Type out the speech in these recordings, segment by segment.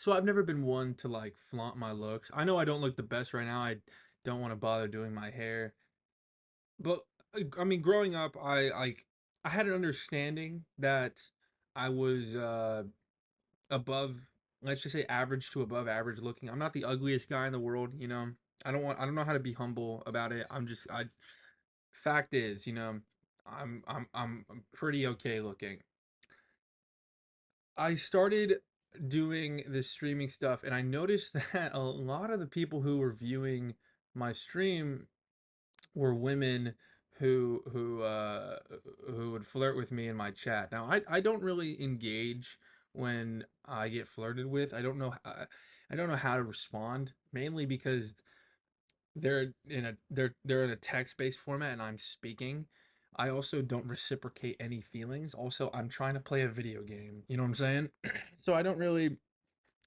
So I've never been one to like flaunt my looks. I know I don't look the best right now. I don't want to bother doing my hair. But I mean, growing up, I had an understanding that I was above, let's just say average to above average looking. I'm not the ugliest guy in the world, you know. I don't know how to be humble about it. I fact is, you know, I'm pretty okay looking. I started doing this streaming stuff and I noticed that a lot of the people who were viewing my stream were women who would flirt with me in my chat. Now I don't really engage when I get flirted with. I don't know how to respond, mainly because they're in a text-based format and I'm speaking. I also don't reciprocate any feelings. Also, I'm trying to play a video game. You know what I'm saying? So I don't really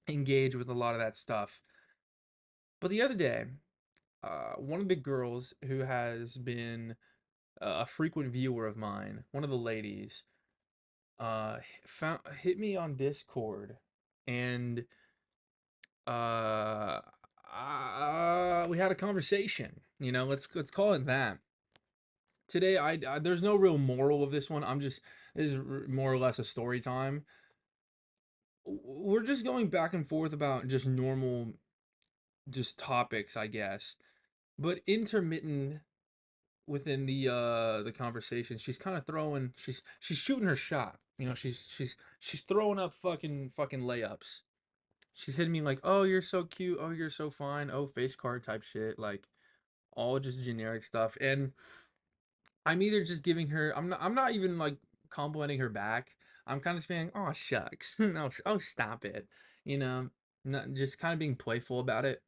engage with a lot of that stuff. But the other day, one of the girls who has been a frequent viewer of mine, one of the ladies, found hit me on Discord, and uh, we had a conversation. You know, let's call it that. Today, there's no real moral of this one. This is more or less a story time. We're just going back and forth about just normal, just topics, I guess. But intermittent within the conversation, she's kind of throwing, she's shooting her shot. You know, she's throwing up fucking layups. She's hitting me like, "Oh, you're so cute. Oh, you're so fine. Oh, face card type shit." Like all just generic stuff. And I'm either just giving her, I'm not even like complimenting her back. I'm kind of saying, "Oh, shucks." No, oh, stop it. You know, not just kind of being playful about it.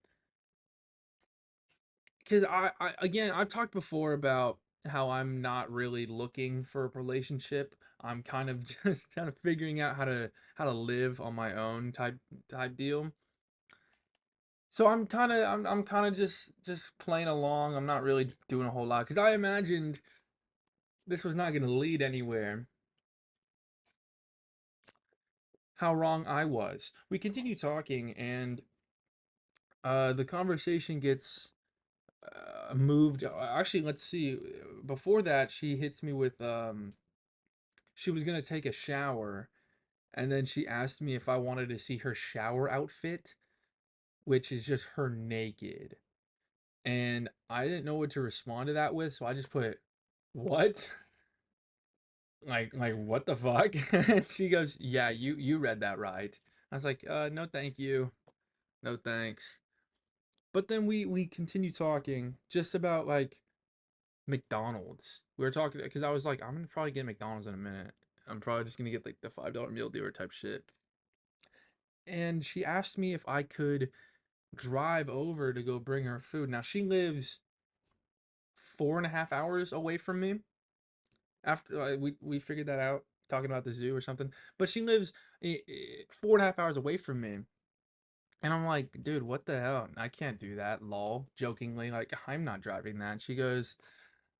Because again, I've talked before about how I'm not really looking for a relationship. I'm kind of just kind of figuring out how to live on my own type deal. So I'm kind of just playing along. I'm not really doing a whole lot because I imagined this was not going to lead anywhere. How wrong I was. We continue talking, and the conversation gets moved. Actually, let's see. Before that, she hits me with she was gonna take a shower, and then she asked me if I wanted to see her shower outfit, which is just her naked. And I didn't know what to respond to that with, so I just put, "What?" Like what the fuck? And she goes, "Yeah, you read that right." I was like, no, thank you, no thanks." But then we continue talking just about like McDonald's. We were talking because I was like, I'm gonna probably get McDonald's in a minute. I'm probably just gonna get like the $5 meal deal type shit. And she asked me if I could drive over to go bring her food. Now she lives 4.5 hours away from me. After we figured that out, talking about the zoo or something. But she lives 4.5 hours away from me. And I'm like, dude, what the hell? I can't do that. Lol, jokingly, like I'm not driving that. She goes,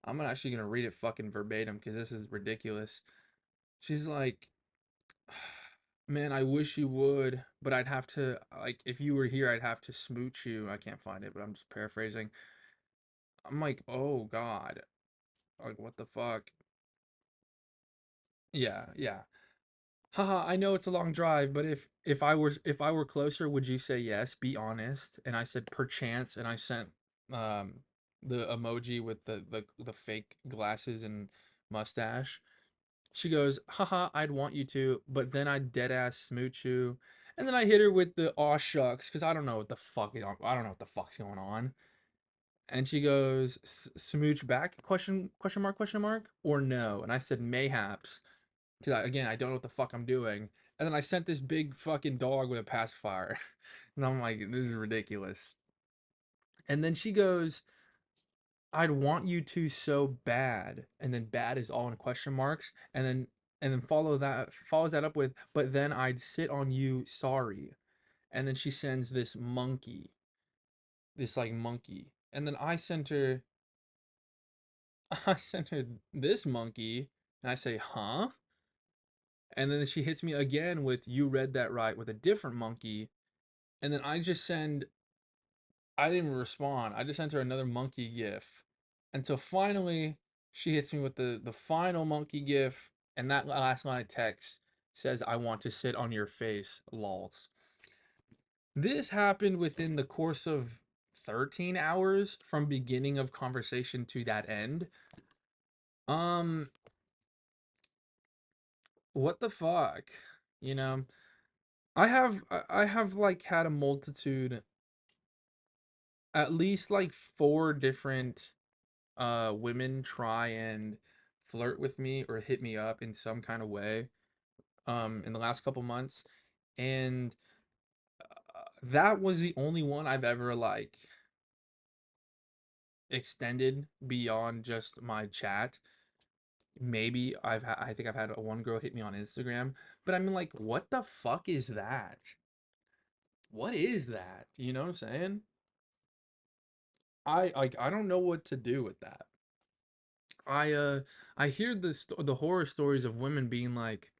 I'm actually gonna read it fucking verbatim because this is ridiculous. She's like, man, I wish you would, but I'd have to, like, if you were here, I'd have to smooch you. I can't find it, but I'm just paraphrasing. I'm like, oh God, like, what the fuck? Yeah, yeah. Haha, I know it's a long drive, but if I were closer, would you say yes? Be honest. And I said perchance, and I sent um the emoji with the fake glasses and mustache. She goes, haha, I'd want you to, but then I'd dead ass smooch you. And then I hit her with the aw shucks, because I don't know what the fuck I don't know what the fuck's going on. And she goes, smooch back? Question mark, or no? And I said mayhaps, because again, I don't know what the fuck I'm doing. And then I sent this big fucking dog with a pacifier. And I'm like, this is ridiculous. And then she goes, I'd want you to so bad, and then bad is all in question marks, and then follows that up with, but then I'd sit on you, sorry. And then she sends this monkey, this like monkey, and then I sent her this monkey, and I say, huh? And then she hits me again with, you read that right, with a different monkey, And then I didn't even respond. I just sent her another monkey gif until finally she hits me with the final monkey gif, and that last line of text says, "I want to sit on your face, lols." This happened within the course of 13 hours from beginning of conversation to that end. Um, what the fuck? You know, I have like had a multitude, at least like four different women try and flirt with me or hit me up in some kind of way in the last couple months, and that was the only one I've ever like extended beyond just my chat. Maybe I think I've had one girl hit me on Instagram, but I mean, like, what the fuck is that? What is that? You know what I'm saying? I don't know what to do with that. I hear the horror stories of women being like,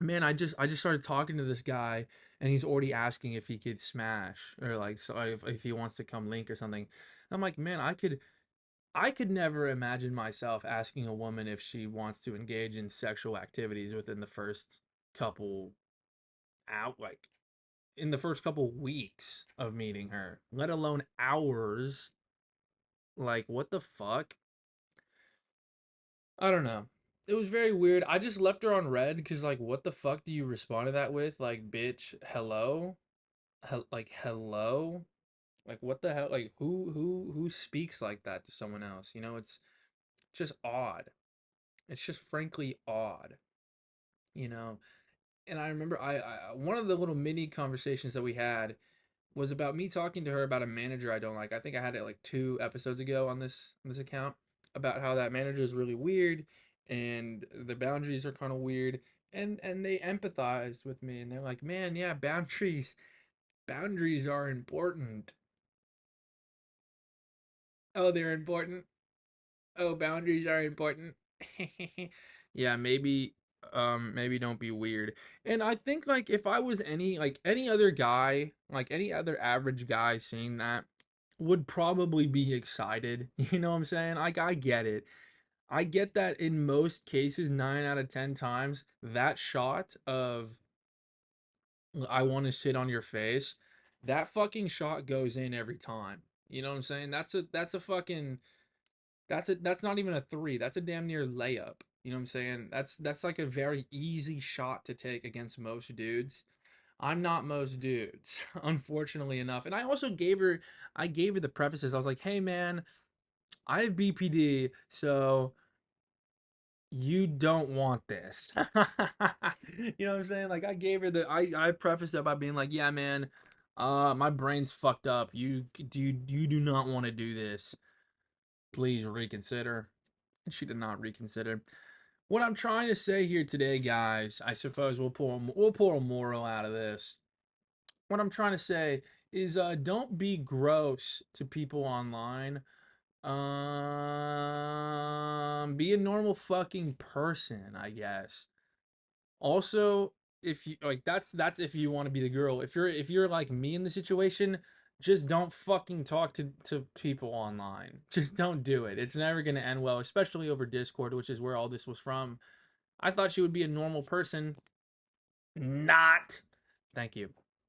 man, I just started talking to this guy and he's already asking if he could smash or like, so if he wants to come link or something. And I'm like, man, I could never imagine myself asking a woman if she wants to engage in sexual activities within the first couple out like in the first couple weeks of meeting her, let alone hours. Like, what the fuck? I don't know. It was very weird. I just left her on red because, like, what the fuck do you respond to that with? Like, bitch, hello? Like, hello? Like, what the hell? Like, who speaks like that to someone else? You know, it's just odd. It's just frankly odd, you know? And I remember one of the little mini conversations that we had was about me talking to her about a manager I don't like. I think I had it like 2 episodes ago on this account about how that manager is really weird and the boundaries are kind of weird, and they empathized with me and they're like, "Man, yeah, boundaries are important." Oh, they're important. Oh, boundaries are important. Yeah, maybe don't be weird. And I think like if I was any other guy, like any other average guy seeing that would probably be excited. You know what I'm saying? Like I get it. I get that in most cases, 9 out of 10 times, that shot of "I want to sit on your face," that fucking shot goes in every time. You know what I'm saying? That's a fucking that's not even a three. That's a damn near layup. You know what I'm saying? That's like a very easy shot to take against most dudes. I'm not most dudes, unfortunately enough. And I gave her the prefaces. I was like, hey man, I have BPD, so you don't want this. You know what I'm saying? Like I gave her I prefaced it by being like, yeah man, my brain's fucked up. You do not want to do this. Please reconsider. And she did not reconsider. What I'm trying to say here today, guys, I suppose we'll pull a moral out of this. What I'm trying to say is, don't be gross to people online. Be a normal fucking person, I guess. Also, if you like, that's if you want to be the girl. If you're like me in the situation, just don't fucking talk to people online. Just don't do it. It's never gonna end well, especially over Discord, which is where all this was from. I thought she would be a normal person. Not. Thank you.